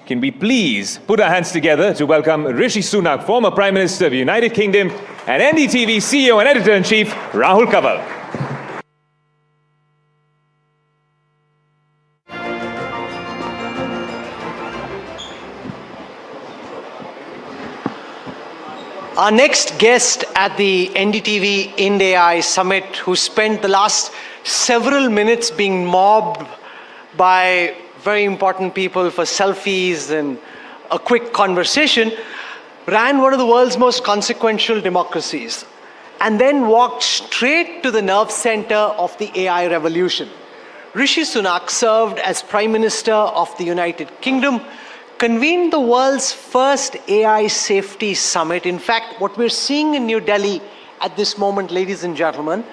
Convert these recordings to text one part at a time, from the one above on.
Can we please put our hands together to welcome Rishi Sunak, former Prime Minister of the United Kingdom, and NDTV CEO and Editor-in-Chief Rahul Kanwal. Our next guest at the NDTV Ind.AI Summit, who spent the last several minutes being mobbed by very important people for selfies and a quick conversation, ran one of the world's most consequential democracies, and then walked straight to the nerve center of the AI revolution. Rishi Sunak served as Prime Minister of the United Kingdom, convened the world's first AI safety summit. In fact, what we're seeing in New Delhi at this moment, ladies and gentlemen,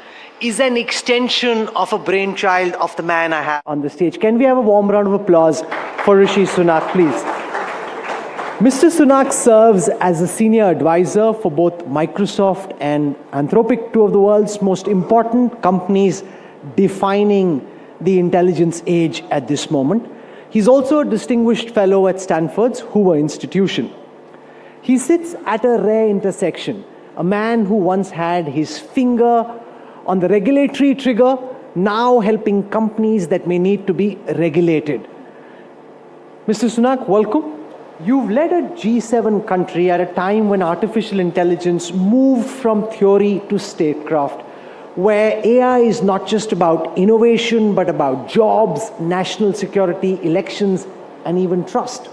is an extension of a brainchild of the man I have on the stage. Can we have a warm round of applause for Rishi Sunak, please? Mr. Sunak serves as a senior advisor for both Microsoft and Anthropic, two of the world's most important companies defining the intelligence age at this moment. He's also a distinguished fellow at Stanford's Hoover Institution. He sits at a rare intersection, a man who once had his finger on the regulatory trigger, now helping companies that may need to be regulated. Mr. Sunak, welcome. You've led a G7 country at a time when artificial intelligence moved from theory to statecraft, where AI is not just about innovation, but about jobs, national security, elections, and even trust.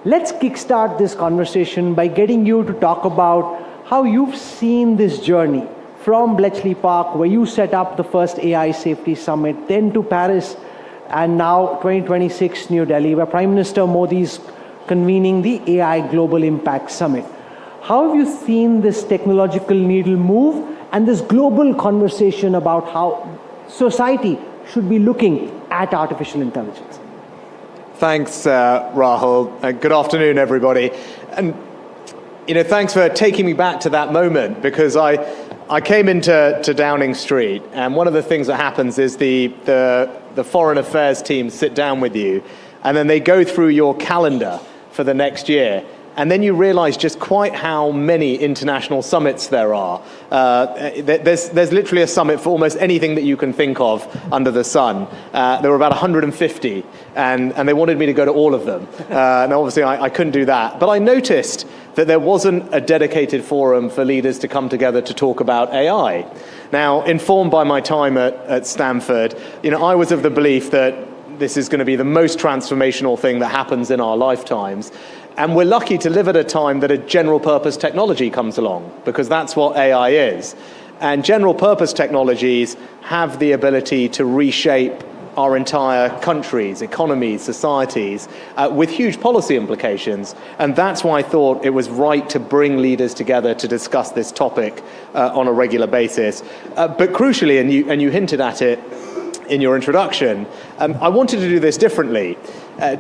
Let's kickstart this conversation by getting you to talk about how you've seen this journey from Bletchley Park, where you set up the first AI safety summit, then to Paris, and now 2026 New Delhi, where Prime Minister Modi is convening the AI Global Impact Summit. How have you seen this technological needle move and this global conversation about how society should be looking at artificial intelligence? Thanks, Rahul. Good afternoon, everybody. And thanks for taking me back to that moment, because I came into Downing Street, and one of the things that happens is the foreign affairs team sit down with you, and then they go through your calendar for the next year. And then you realize just quite how many international summits there are. There's literally a summit for almost anything that you can think of under the sun. There were about 150, and they wanted me to go to all of them. Now, obviously, I couldn't do that. But I noticed that there wasn't a dedicated forum for leaders to come together to talk about AI. Now, informed by my time at Stanford, I was of the belief that this is going to be the most transformational thing that happens in our lifetimes. And we're lucky to live at a time that a general purpose technology comes along, because that's what AI is. And general purpose technologies have the ability to reshape our entire countries, economies, societies, with huge policy implications. And that's why I thought it was right to bring leaders together to discuss this topic on a regular basis. But crucially, and you hinted at it in your introduction, I wanted to do this differently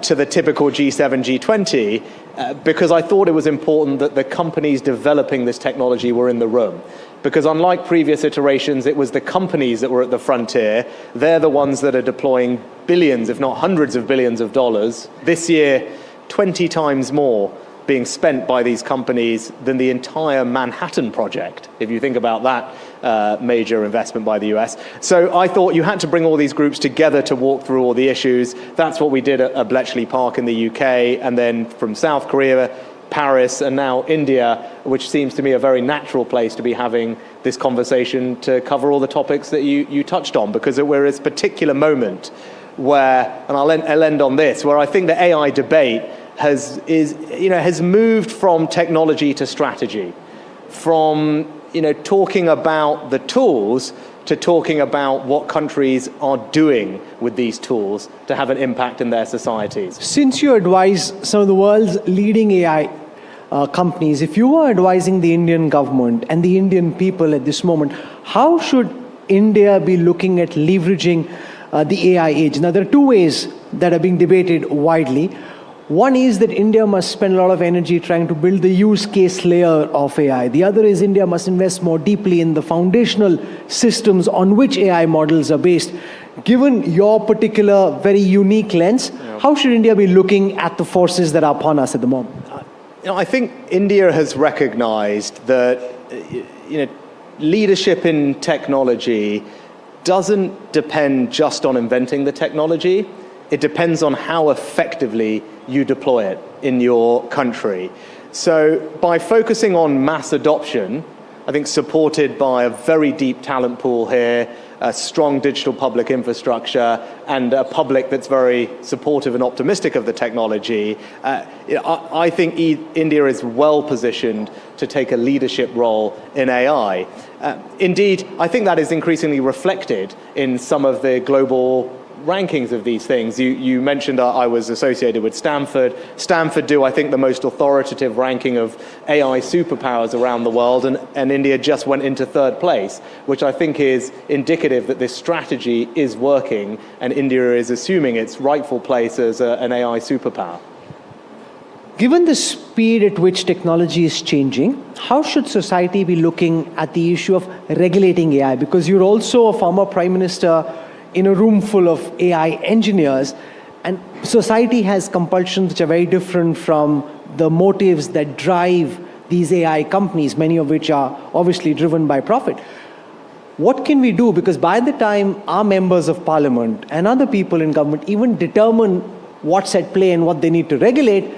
to the typical G7, G20, because I thought it was important that the companies developing this technology were in the room. Because unlike previous iterations, it was the companies that were at the frontier. They're the ones that are deploying billions, if not hundreds of billions of dollars. This year, 20 times more being spent by these companies than the entire Manhattan Project, if you think about that major investment by the US. So I thought you had to bring all these groups together to walk through all the issues. That's what we did at Bletchley Park in the UK, and then from South Korea, Paris, and now India, which seems to me a very natural place to be having this conversation to cover all the topics that you touched on, because we're at this particular moment where, and I'll end on this, where I think the AI debate has moved from technology to strategy, from talking about the tools to talking about what countries are doing with these tools to have an impact in their societies. Since you advise some of the world's leading AI companies, if you were advising the Indian government and the Indian people at this moment, how should India be looking at leveraging the AI age? Now, there are two ways that are being debated widely. One is that India must spend a lot of energy trying to build the use case layer of AI. The other is India must invest more deeply in the foundational systems on which AI models are based. Given your particular very unique lens, how should India be looking at the forces that are upon us at the moment? I think India has recognized that leadership in technology doesn't depend just on inventing the technology. It depends on how effectively you deploy it in your country. So by focusing on mass adoption, I think supported by a very deep talent pool here, a strong digital public infrastructure, and a public that's very supportive and optimistic of the technology, I think India is well positioned to take a leadership role in AI. Indeed, I think that is increasingly reflected in some of the global rankings of these things. You mentioned I was associated with Stanford. Stanford do, I think, the most authoritative ranking of AI superpowers around the world, and India just went into third place, which I think is indicative that this strategy is working and India is assuming its rightful place as an AI superpower. Given the speed at which technology is changing, how should society be looking at the issue of regulating AI? Because you're also a former prime minister in a room full of AI engineers, and society has compulsions which are very different from the motives that drive these AI companies, many of which are obviously driven by profit. What can we do? Because by the time our members of parliament and other people in government even determine what's at play and what they need to regulate,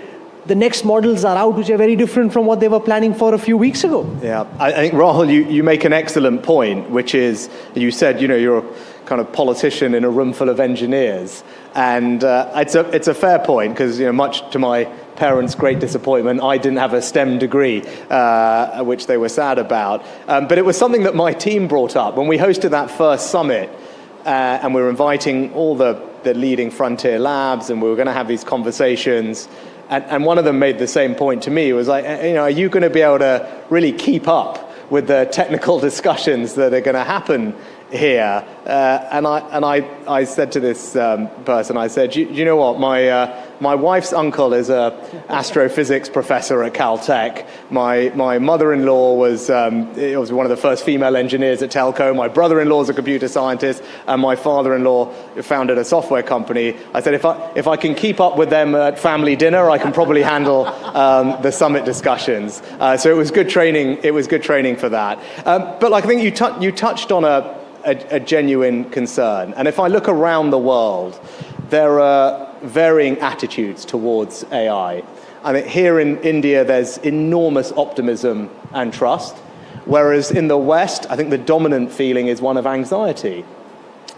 the next models are out which are very different from what they were planning for a few weeks ago. Yeah, I think, Rahul, you make an excellent point, which is, you said, you're a kind of politician in a room full of engineers. And it's a fair point, because much to my parents' great disappointment, I didn't have a STEM degree, which they were sad about. But it was something that my team brought up. When we hosted that first summit, and we were inviting all the leading frontier labs, and we were going to have these conversations, and one of them made the same point to me. It was like, are you going to be able to really keep up with the technical discussions that are going to happen here? And I said to this person, I said, you know what, my wife's uncle is a astrophysics professor at Caltech. My mother-in-law was one of the first female engineers at Telco. My brother-in-law is a computer scientist, and my father-in-law founded a software company. I said, if I can keep up with them at family dinner, I can probably handle the summit discussions. So it was good training. It was good training for that. But I think you touched on a genuine concern. And if I look around the world, there are varying attitudes towards AI. I mean, here in India, there's enormous optimism and trust, whereas in the West, I think the dominant feeling is one of anxiety.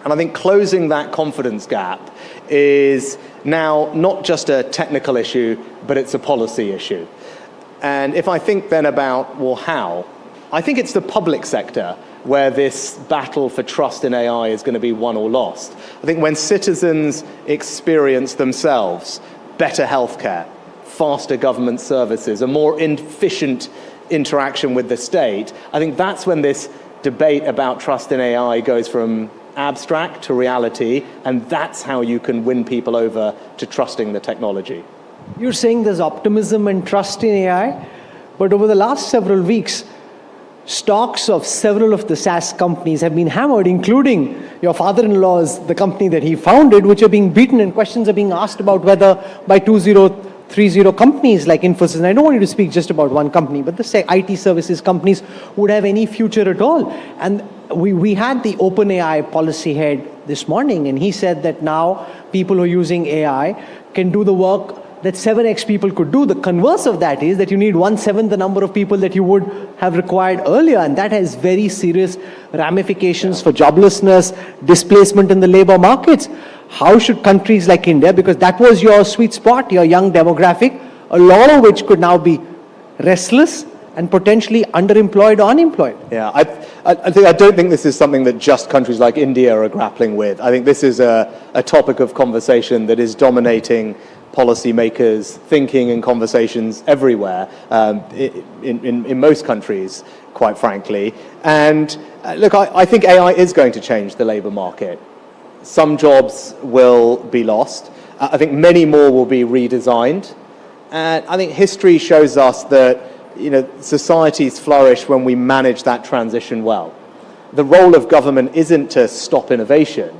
And I think closing that confidence gap is now not just a technical issue, but it's a policy issue. And if I think then about, well, how? I think it's the public sector where this battle for trust in AI is going to be won or lost. I think when citizens experience themselves better healthcare, faster government services, a more efficient interaction with the state, I think that's when this debate about trust in AI goes from abstract to reality, and that's how you can win people over to trusting the technology. You're saying there's optimism and trust in AI, but over the last several weeks, stocks of several of the SaaS companies have been hammered, including your father-in-law's, the company that he founded, which are being beaten, and questions are being asked about whether by 2030 companies like Infosys, and I don't want you to speak just about one company, but the IT services companies would have any future at all. And we had the OpenAI policy head this morning, and he said that now people who are using AI can do the work that 7x people could do. The converse of that is that you need 1/7 the number of people that you would have required earlier, and that has very serious ramifications for joblessness, displacement in the labor markets. How should countries like India, because that was your sweet spot, your young demographic, a lot of which could now be restless and potentially underemployed or unemployed? Yeah, I don't think this is something that just countries like India are grappling with. I think this is a topic of conversation that is dominating policymakers' thinking and conversations everywhere, in most countries, quite frankly. And look, I think AI is going to change the labor market. Some jobs will be lost. I think many more will be redesigned. And I think history shows us that societies flourish when we manage that transition well. The role of government isn't to stop innovation.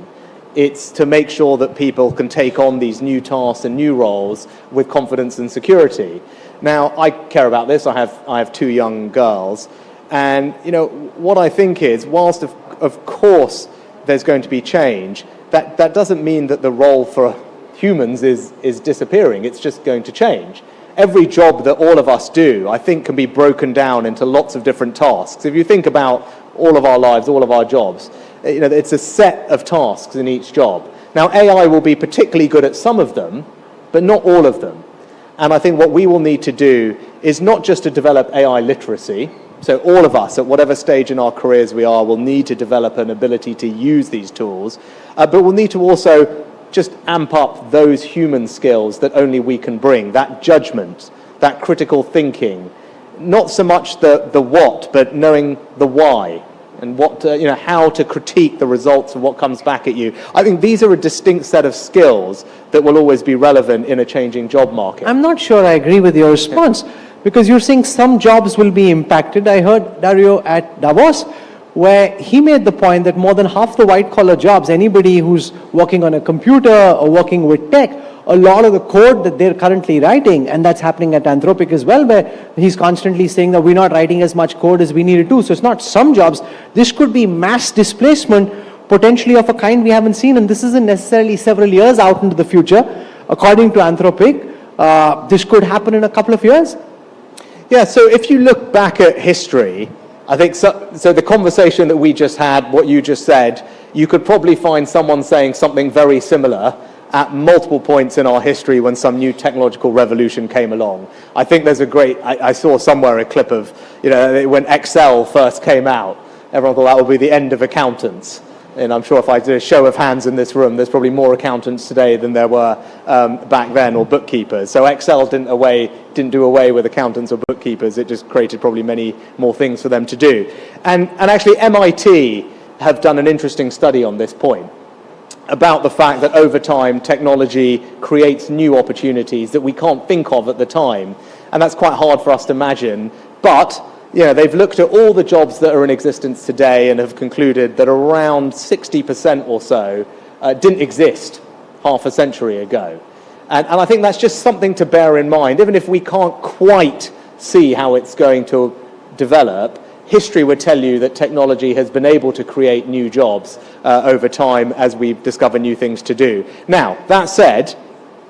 It's to make sure that people can take on these new tasks and new roles with confidence and security. Now, I care about this. I have two young girls. And, what I think is, whilst of course there's going to be change, that doesn't mean that the role for humans is disappearing. It's just going to change. Every job that all of us do, I think, can be broken down into lots of different tasks. If you think about all of our lives, all of our jobs, it's a set of tasks in each job. Now, AI will be particularly good at some of them, but not all of them. And I think what we will need to do is not just to develop AI literacy. So all of us, at whatever stage in our careers we are, will need to develop an ability to use these tools, but we'll need to also just amp up those human skills that only we can bring, that judgment, that critical thinking, not so much the what, but knowing the why, and what how to critique the results of what comes back at you. I think these are a distinct set of skills that will always be relevant in a changing job market. I'm not sure I agree with your response, because you're saying some jobs will be impacted. I heard Dario at Davos, where he made the point that more than half the white-collar jobs, anybody who's working on a computer or working with tech, a lot of the code that they're currently writing, and that's happening at Anthropic as well, where he's constantly saying that we're not writing as much code as we need to do. So it's not some jobs. This could be mass displacement, potentially of a kind we haven't seen, and this isn't necessarily several years out into the future. According to Anthropic, this could happen in a couple of years. Yeah, so if you look back at history, I think so the conversation that we just had, what you just said, you could probably find someone saying something very similar at multiple points in our history when some new technological revolution came along. I think there's I saw somewhere a clip of, when Excel first came out, everyone thought that would be the end of accountants. And I'm sure if I did a show of hands in this room, there's probably more accountants today than there were back then, or bookkeepers. So Excel didn't do away with accountants or bookkeepers. It just created probably many more things for them to do. And actually MIT have done an interesting study on this point about the fact that over time technology creates new opportunities that we can't think of at the time. And that's quite hard for us to imagine. But they've looked at all the jobs that are in existence today and have concluded that around 60% or so didn't exist half a century ago. And I think that's just something to bear in mind. Even if we can't quite see how it's going to develop, history would tell you that technology has been able to create new jobs over time as we discover new things to do. Now, that said,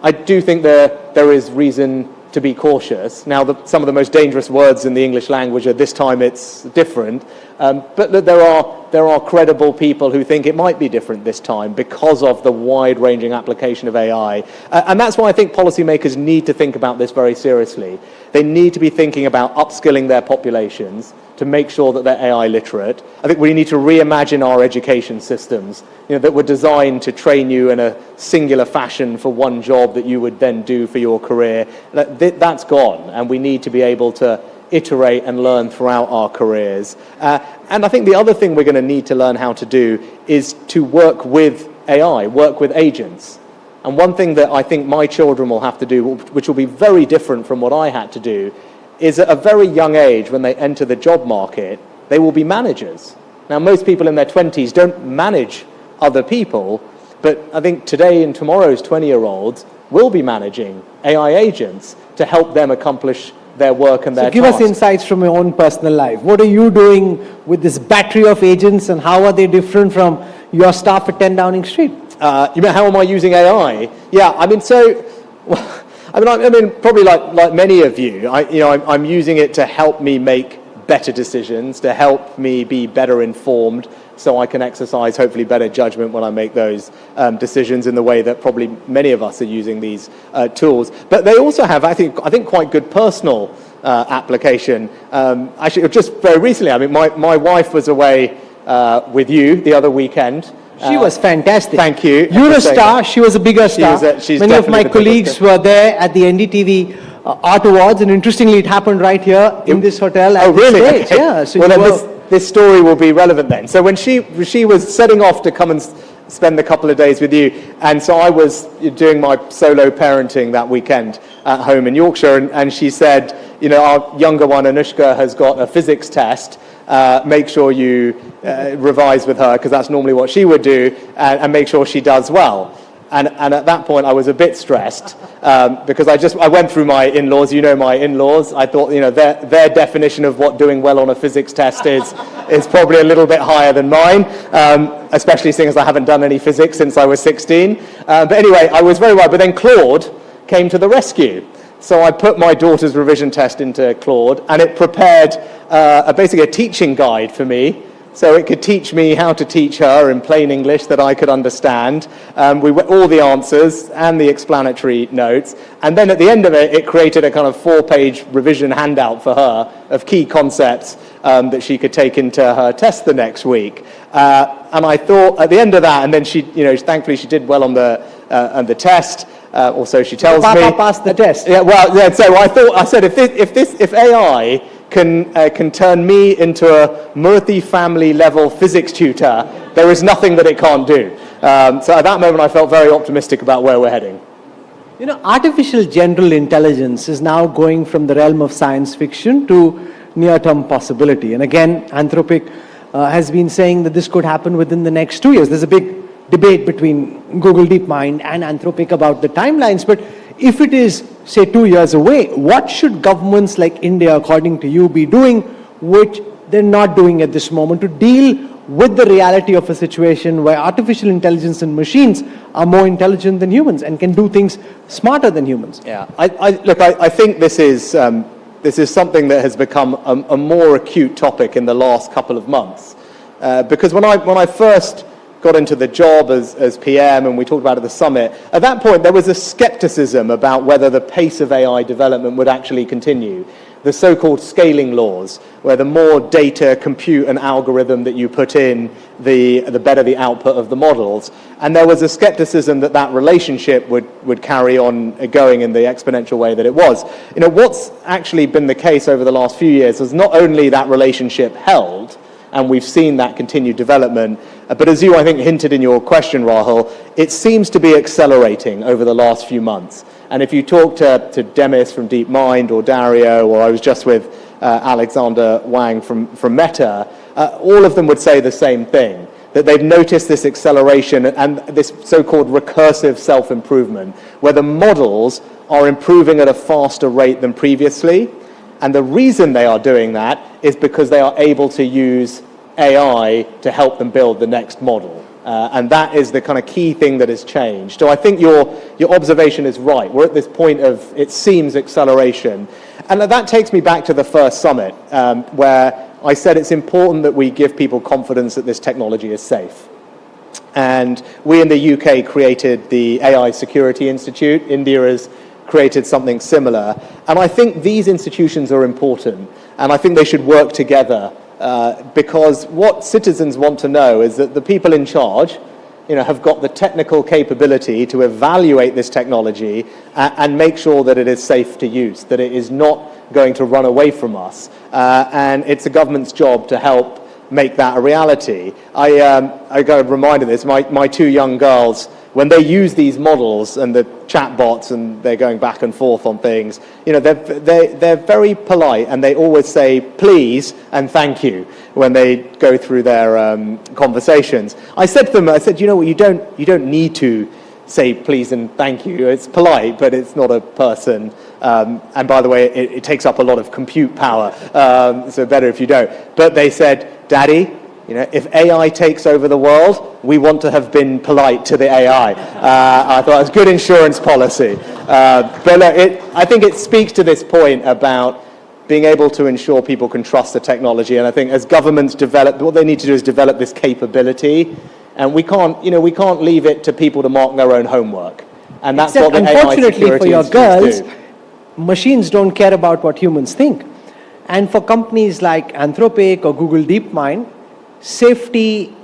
I do think there is reason to be cautious. Now, some of the most dangerous words in the English language are this time it's different, but there are credible people who think it might be different this time because of the wide-ranging application of AI. And that's why I think policymakers need to think about this very seriously. They need to be thinking about upskilling their populations to make sure that they're AI literate. I think we need to reimagine our education systems, that were designed to train you in a singular fashion for one job that you would then do for your career. That's gone, and we need to be able to iterate and learn throughout our careers. And I think the other thing we're going to need to learn how to do is to work with AI, work with agents. And one thing that I think my children will have to do, which will be very different from what I had to do, is at a very young age, when they enter the job market, they will be managers. Now, most people in their 20s don't manage other people, but I think today and tomorrow's 20-year-olds will be managing AI agents to help them accomplish their work and their tasks. Give us insights from your own personal life. What are you doing with this battery of agents, and how are they different from your staff at 10 Downing Street? You mean, how am I using AI? Yeah, probably like many of you, I'm using it to help me make better decisions, to help me be better informed, so I can exercise hopefully better judgment when I make those decisions in the way that probably many of us are using these tools. But they also have, I think quite good personal application. Actually, just very recently, my wife was away with you the other weekend. She was fantastic. Thank you. You're a star. She was a bigger star. Many of my colleagues were there at the NDTV Art Awards, and interestingly, it happened right here in this hotel. Oh, really? Okay. Okay. Yeah. So this story will be relevant then. So when she was setting off to come and spend a couple of days with you, and so I was doing my solo parenting that weekend at home in Yorkshire, and she said, our younger one, Anushka, has got a physics test, make sure you revise with her, because that's normally what she would do, and make sure she does well. And at that point, I was a bit stressed because I went through my in-laws. You know my in-laws. I thought, their definition of what doing well on a physics test is probably a little bit higher than mine, especially seeing as I haven't done any physics since I was 16. But anyway, I was very worried. But then Claude came to the rescue. So I put my daughter's revision test into Claude, and it prepared basically a teaching guide for me. So it could teach me how to teach her in plain English that I could understand. All the answers and the explanatory notes. And then at the end of it, it created a kind of 4-page revision handout for her of key concepts that she could take into her test the next week. And I thought at the end of that, and then she, thankfully she did well on the test. Or so she tells me. Papa passed the test. Yeah, well, yeah, so I said, if AI can turn me into a Murthy family level physics tutor, there is nothing that it can't do. So at that moment, I felt very optimistic about where we're heading. Artificial general intelligence is now going from the realm of science fiction to near-term possibility. And again, Anthropic has been saying that this could happen within the next 2 years. There's a big debate between Google DeepMind and Anthropic about the timelines, but if it is, say, 2 years away, what should governments like India, according to you, be doing, which they're not doing at this moment, to deal with the reality of a situation where artificial intelligence and machines are more intelligent than humans and can do things smarter than humans? Yeah, I think this is something that has become a more acute topic in the last couple of months, because when I first got into the job as PM, and we talked about it at the summit, at that point there was a skepticism about whether the pace of AI development would actually continue. The so-called scaling laws, where the more data, compute, and algorithm that you put in, the better the output of the models. And there was a skepticism that relationship would carry on going in the exponential way that it was. What's actually been the case over the last few years is not only that relationship held, and we've seen that continued development, but as you, I think, hinted in your question, Rahul, it seems to be accelerating over the last few months. And if you talk to Demis from DeepMind, or Dario, or I was just with Alexander Wang from Meta, all of them would say the same thing, that they've noticed this acceleration and this so-called recursive self-improvement, where the models are improving at a faster rate than previously. And the reason they are doing that is because they are able to use AI to help them build the next model. And that is the kind of key thing that has changed. So I think your observation is right. We're at this point of, it seems, acceleration. And that takes me back to the first summit, where I said it's important that we give people confidence that this technology is safe. And we in the UK created the AI Security Institute. India has created something similar. And I think these institutions are important, and I think they should work together, because what citizens want to know is that the people in charge have got the technical capability to evaluate this technology and make sure that it is safe to use, that it is not going to run away from us. And it's a government's job to help make that a reality. I got reminded of this, my 2 young girls, when they use these models and the chatbots and they're going back and forth on things, they're very polite, and they always say please and thank you when they go through their conversations. I said to them, you don't need to say please and thank you. It's polite, but it's not a person. And by the way, it takes up a lot of compute power, so better if you don't. But they said, Daddy, if AI takes over the world, we want to have been polite to the AI. I thought it was good insurance policy. But look, I think it speaks to this point about being able to ensure people can trust the technology. And I think as governments develop, what they need to do is develop this capability. And we can't leave it to people to mark their own homework. And that's what the AI unfortunately for your girls, do. Machines don't care about what humans think. And for companies like Anthropic or Google DeepMind, safety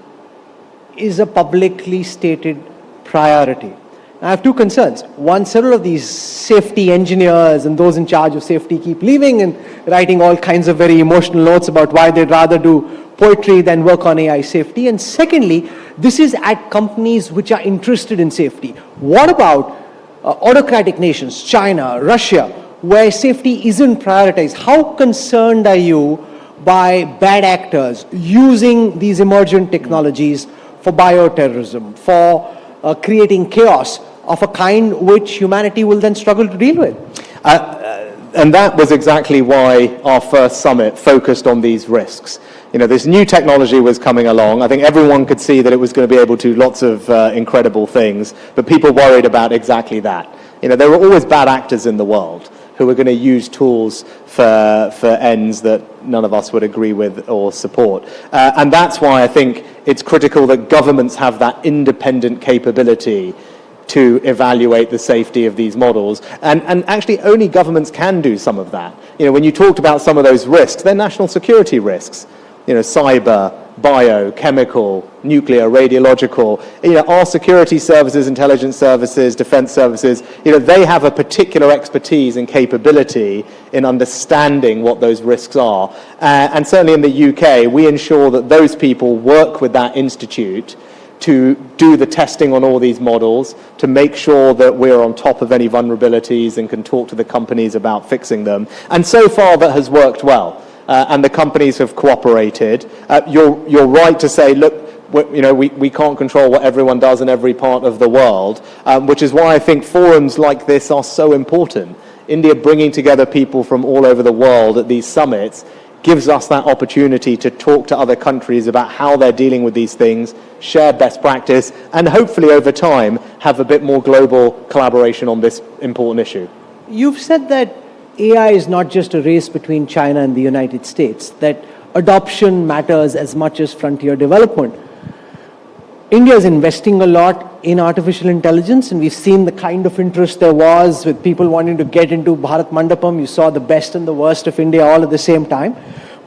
is a publicly stated priority. I have 2 concerns. One, several of these safety engineers and those in charge of safety keep leaving and writing all kinds of very emotional notes about why they'd rather do poetry than work on AI safety. And secondly, this is at companies which are interested in safety. What about autocratic nations, China, Russia, where safety isn't prioritized? How concerned are you by bad actors using these emergent technologies for bioterrorism, for creating chaos of a kind which humanity will then struggle to deal with. And that was exactly why our first summit focused on these risks. This new technology was coming along. I think everyone could see that it was going to be able to do lots of incredible things, but people worried about exactly that. There were always bad actors in the world who were going to use tools for ends that none of us would agree with or support. And that's why I think it's critical that governments have that independent capability to evaluate the safety of these models. And actually only governments can do some of that. When you talked about some of those risks, they're national security risks. Cyber, bio, chemical, nuclear, radiological. Our security services, intelligence services, defense services, they have a particular expertise and capability in understanding what those risks are. And certainly in the UK, we ensure that those people work with that institute to do the testing on all these models, to make sure that we're on top of any vulnerabilities and can talk to the companies about fixing them. And so far that has worked well. And the companies have cooperated. You're right to say, look, we can't control what everyone does in every part of the world, which is why I think forums like this are so important. India bringing together people from all over the world at these summits gives us that opportunity to talk to other countries about how they're dealing with these things, share best practice, and hopefully over time have a bit more global collaboration on this important issue. You've said that AI is not just a race between China and the United States, that adoption matters as much as frontier development. India is investing a lot in artificial intelligence, and we've seen the kind of interest there was with people wanting to get into Bharat Mandapam. You saw the best and the worst of India all at the same time.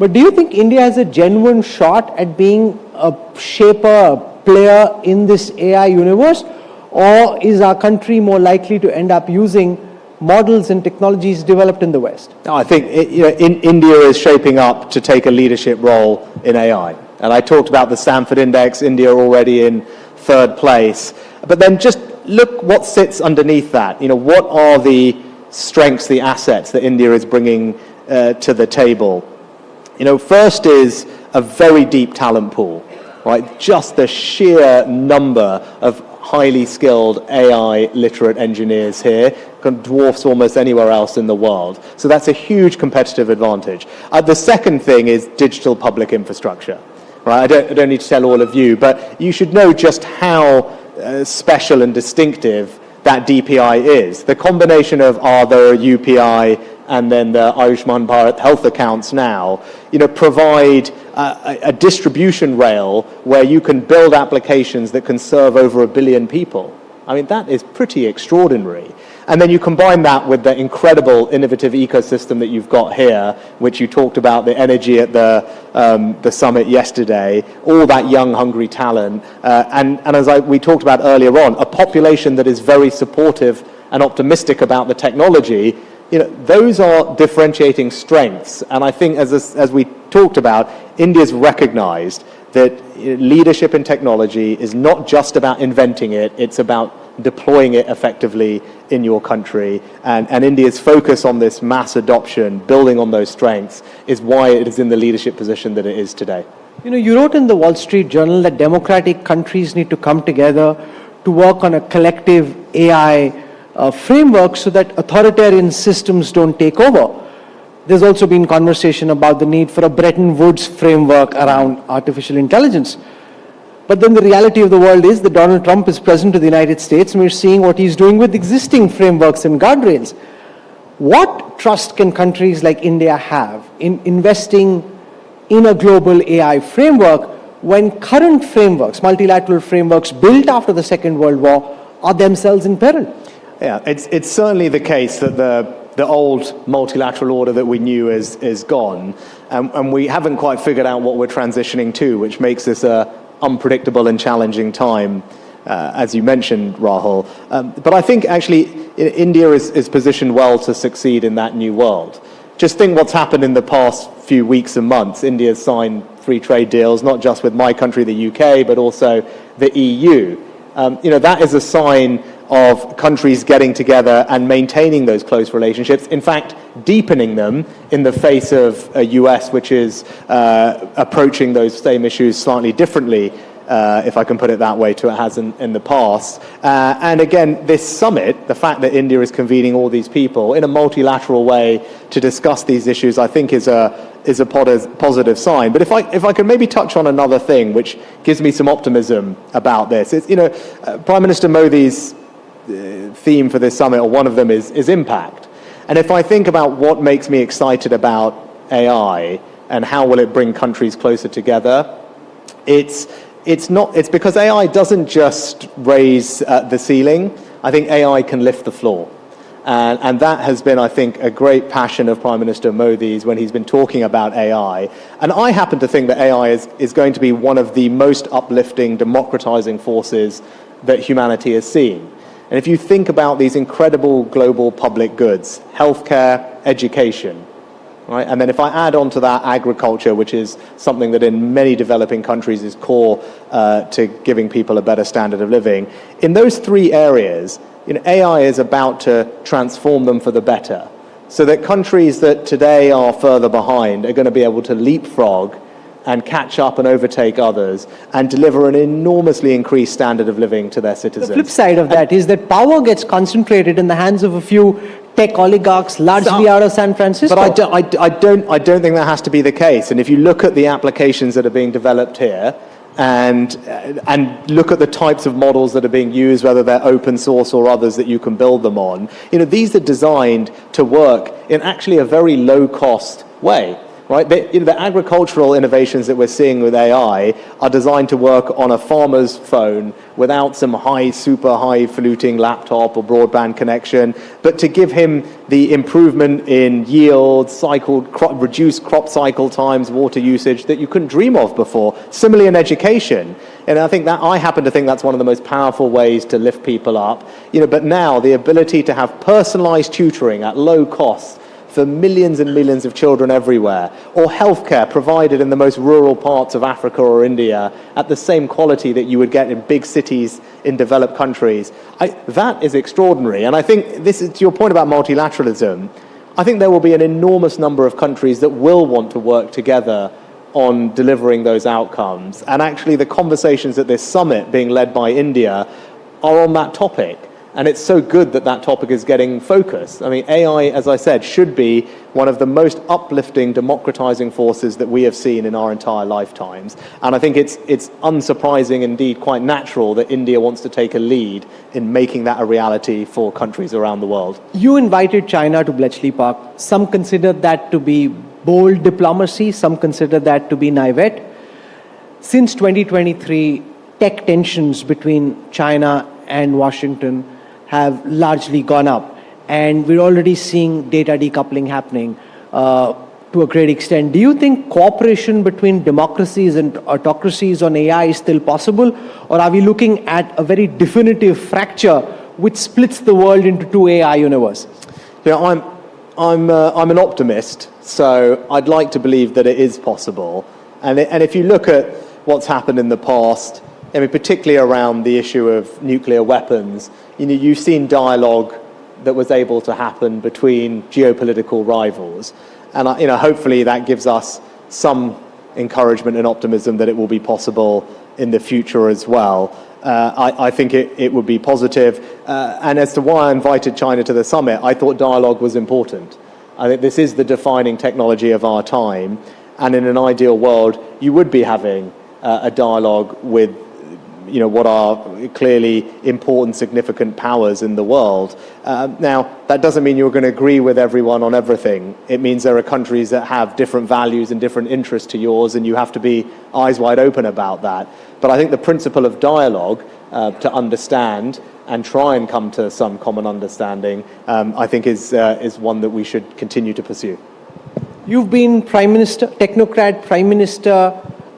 But do you think India has a genuine shot at being a shaper, a player in this AI universe? Or is our country more likely to end up using models and technologies developed in the West? I think India is shaping up to take a leadership role in AI. And I talked about the Stanford Index, India already in third place. But then just look what sits underneath that. What are the strengths, the assets that India is bringing to the table? First is a very deep talent pool, right? Just the sheer number of highly skilled AI literate engineers here dwarfs almost anywhere else in the world. So that's a huge competitive advantage. The second thing is digital public infrastructure. Right? I don't need to tell all of you, but you should know just how special and distinctive that DPI is. The combination of Aadhaar, UPI, and then the Ayushman Bharat health accounts now, provide a distribution rail where you can build applications that can serve over 1 billion people. I mean, that is pretty extraordinary. And then you combine that with the incredible innovative ecosystem that you've got here, which you talked about, the energy at the summit yesterday, all that young, hungry talent, and as we talked about earlier on, a population that is very supportive and optimistic about the technology. Those are differentiating strengths. And I think as we talked about, India's recognized that leadership in technology is not just about inventing it, it's about deploying it effectively in your country. And India's focus on this mass adoption, building on those strengths, is why it is in the leadership position that it is today. You wrote in the Wall Street Journal that democratic countries need to come together to work on a collective AI framework so that authoritarian systems don't take over. There's also been conversation about the need for a Bretton Woods framework around artificial intelligence. But then the reality of the world is that Donald Trump is president of the United States, and we're seeing what he's doing with existing frameworks and guardrails. What trust can countries like India have in investing in a global AI framework when current frameworks, multilateral frameworks built after the Second World War, are themselves in peril? Yeah, it's certainly the case that the old multilateral order that we knew is gone, and we haven't quite figured out what we're transitioning to, which makes this a unpredictable and challenging time, as you mentioned, Rahul. But I think actually India is positioned well to succeed in that new world. Just think what's happened in the past few weeks and months. India's signed free trade deals, not just with my country, the UK, but also the EU. That is a sign of countries getting together and maintaining those close relationships, in fact, deepening them in the face of a US which is approaching those same issues slightly differently, if I can put it that way, to it has in the past. And again, this summit, the fact that India is convening all these people in a multilateral way to discuss these issues, I think is a positive sign. But if I could maybe touch on another thing which gives me some optimism about this, it's, Prime Minister Modi's theme for this summit, or one of them, is impact. And if I think about what makes me excited about AI and how will it bring countries closer together, it's because AI doesn't just raise the ceiling. I think AI can lift the floor. And that has been, I think, a great passion of Prime Minister Modi's when he's been talking about AI. And I happen to think that AI is going to be one of the most uplifting, democratizing forces that humanity has seen. And if you think about these incredible global public goods, healthcare, education, right? And then if I add on to that agriculture, which is something that in many developing countries is core to giving people a better standard of living, in those three areas, AI is about to transform them for the better, so that countries that today are further behind are going to be able to leapfrog and catch up and overtake others and deliver an enormously increased standard of living to their citizens. The flip side of that is that power gets concentrated in the hands of a few tech oligarchs, largely out of San Francisco. But I don't think that has to be the case. And if you look at the applications that are being developed here, and look at the types of models that are being used, whether they're open source or others that you can build them on, these are designed to work in actually a very low-cost way. Right? The agricultural innovations that we're seeing with AI are designed to work on a farmer's phone without some super high-falutin laptop or broadband connection, but to give him the improvement in yield, reduced crop cycle times, water usage that you couldn't dream of before. Similarly in education. And I happen to think that's one of the most powerful ways to lift people up. But now the ability to have personalized tutoring at low cost for millions and millions of children everywhere, or healthcare provided in the most rural parts of Africa or India at the same quality that you would get in big cities in developed countries, that is extraordinary. And I think this is to your point about multilateralism. I think there will be an enormous number of countries that will want to work together on delivering those outcomes. And actually the conversations at this summit being led by India are on that topic. And it's so good that that topic is getting focus. I mean, AI, as I said, should be one of the most uplifting, democratizing forces that we have seen in our entire lifetimes. And I think it's unsurprising, indeed quite natural, that India wants to take a lead in making that a reality for countries around the world. You invited China to Bletchley Park. Some consider that to be bold diplomacy. Some consider that to be naivete. Since 2023, tech tensions between China and Washington have largely gone up. And we're already seeing data decoupling happening to a great extent. Do you think cooperation between democracies and autocracies on AI is still possible? Or are we looking at a very definitive fracture which splits the world into two AI universes? I'm an optimist, so I'd like to believe that it is possible. And if you look at what's happened in the past, I mean, particularly around the issue of nuclear weapons, you've seen dialogue that was able to happen between geopolitical rivals. And hopefully that gives us some encouragement and optimism that it will be possible in the future as well. I think it would be positive. And as to why I invited China to the summit, I thought dialogue was important. I think this is the defining technology of our time. And in an ideal world, you would be having a dialogue with what are clearly important, significant powers in the world. Now, that doesn't mean you're going to agree with everyone on everything. It means there are countries that have different values and different interests to yours, and you have to be eyes wide open about that. But I think the principle of dialogue to understand and try and come to some common understanding, I think is one that we should continue to pursue. You've been Prime Minister, technocrat, Prime Minister,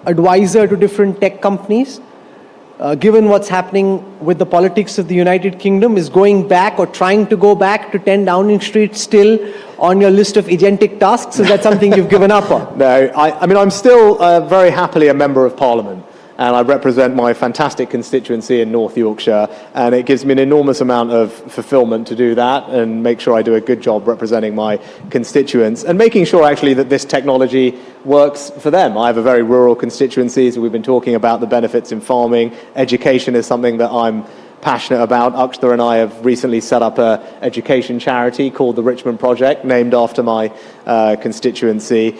advisor to different tech companies. Given what's happening with the politics of the United Kingdom, is going back or trying to go back to 10 Downing Street still on your list of agentic tasks? Is that something you've given up on? No, I mean, I'm still very happily a member of Parliament. and I represent my fantastic constituency in North Yorkshire, and it gives me an enormous amount of fulfillment to do that and make sure I do a good job representing my constituents and making sure actually that this technology works for them. I have a very rural constituency, so we've been talking about the benefits in farming. Education is something that I'm passionate about. Akshta and I have recently set up an education charity called the Richmond Project, named after my constituency,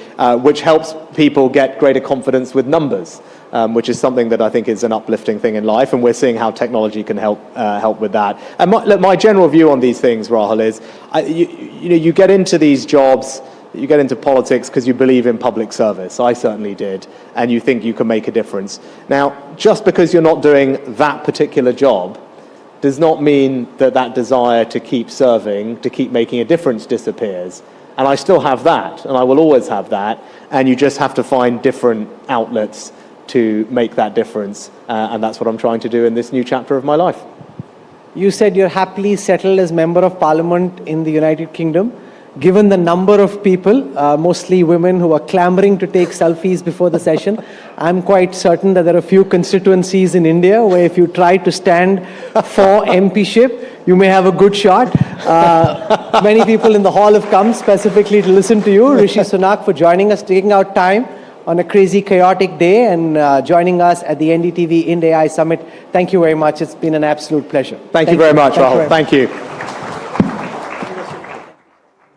which helps people get greater confidence with numbers, which is something that I think is an uplifting thing in life, and we're seeing how technology can help with that. And my general view on these things, Rahul, is you get into these jobs, you get into politics because you believe in public service. I certainly did, and you think you can make a difference. Now, just because you're not doing that particular job does not mean that that desire to keep serving, to keep making a difference disappears. And I still have that, and I will always have that, and you just have to find different outlets to make that difference, and that's what I'm trying to do in this new chapter of my life. You said you're happily settled as Member of Parliament in the United Kingdom. Given the number of people, mostly women, who are clamoring to take selfies before the session, I'm quite certain that there are a few constituencies in India where if you try to stand for MPship, you may have a good shot. Many people in the hall have come specifically to listen to you. Rishi Sunak, for joining us, taking out time on a crazy, chaotic day and joining us at the NDTV Ind.AI Summit. Thank you very much. It's been an absolute pleasure. Thank you very much, Rahul. Thank you.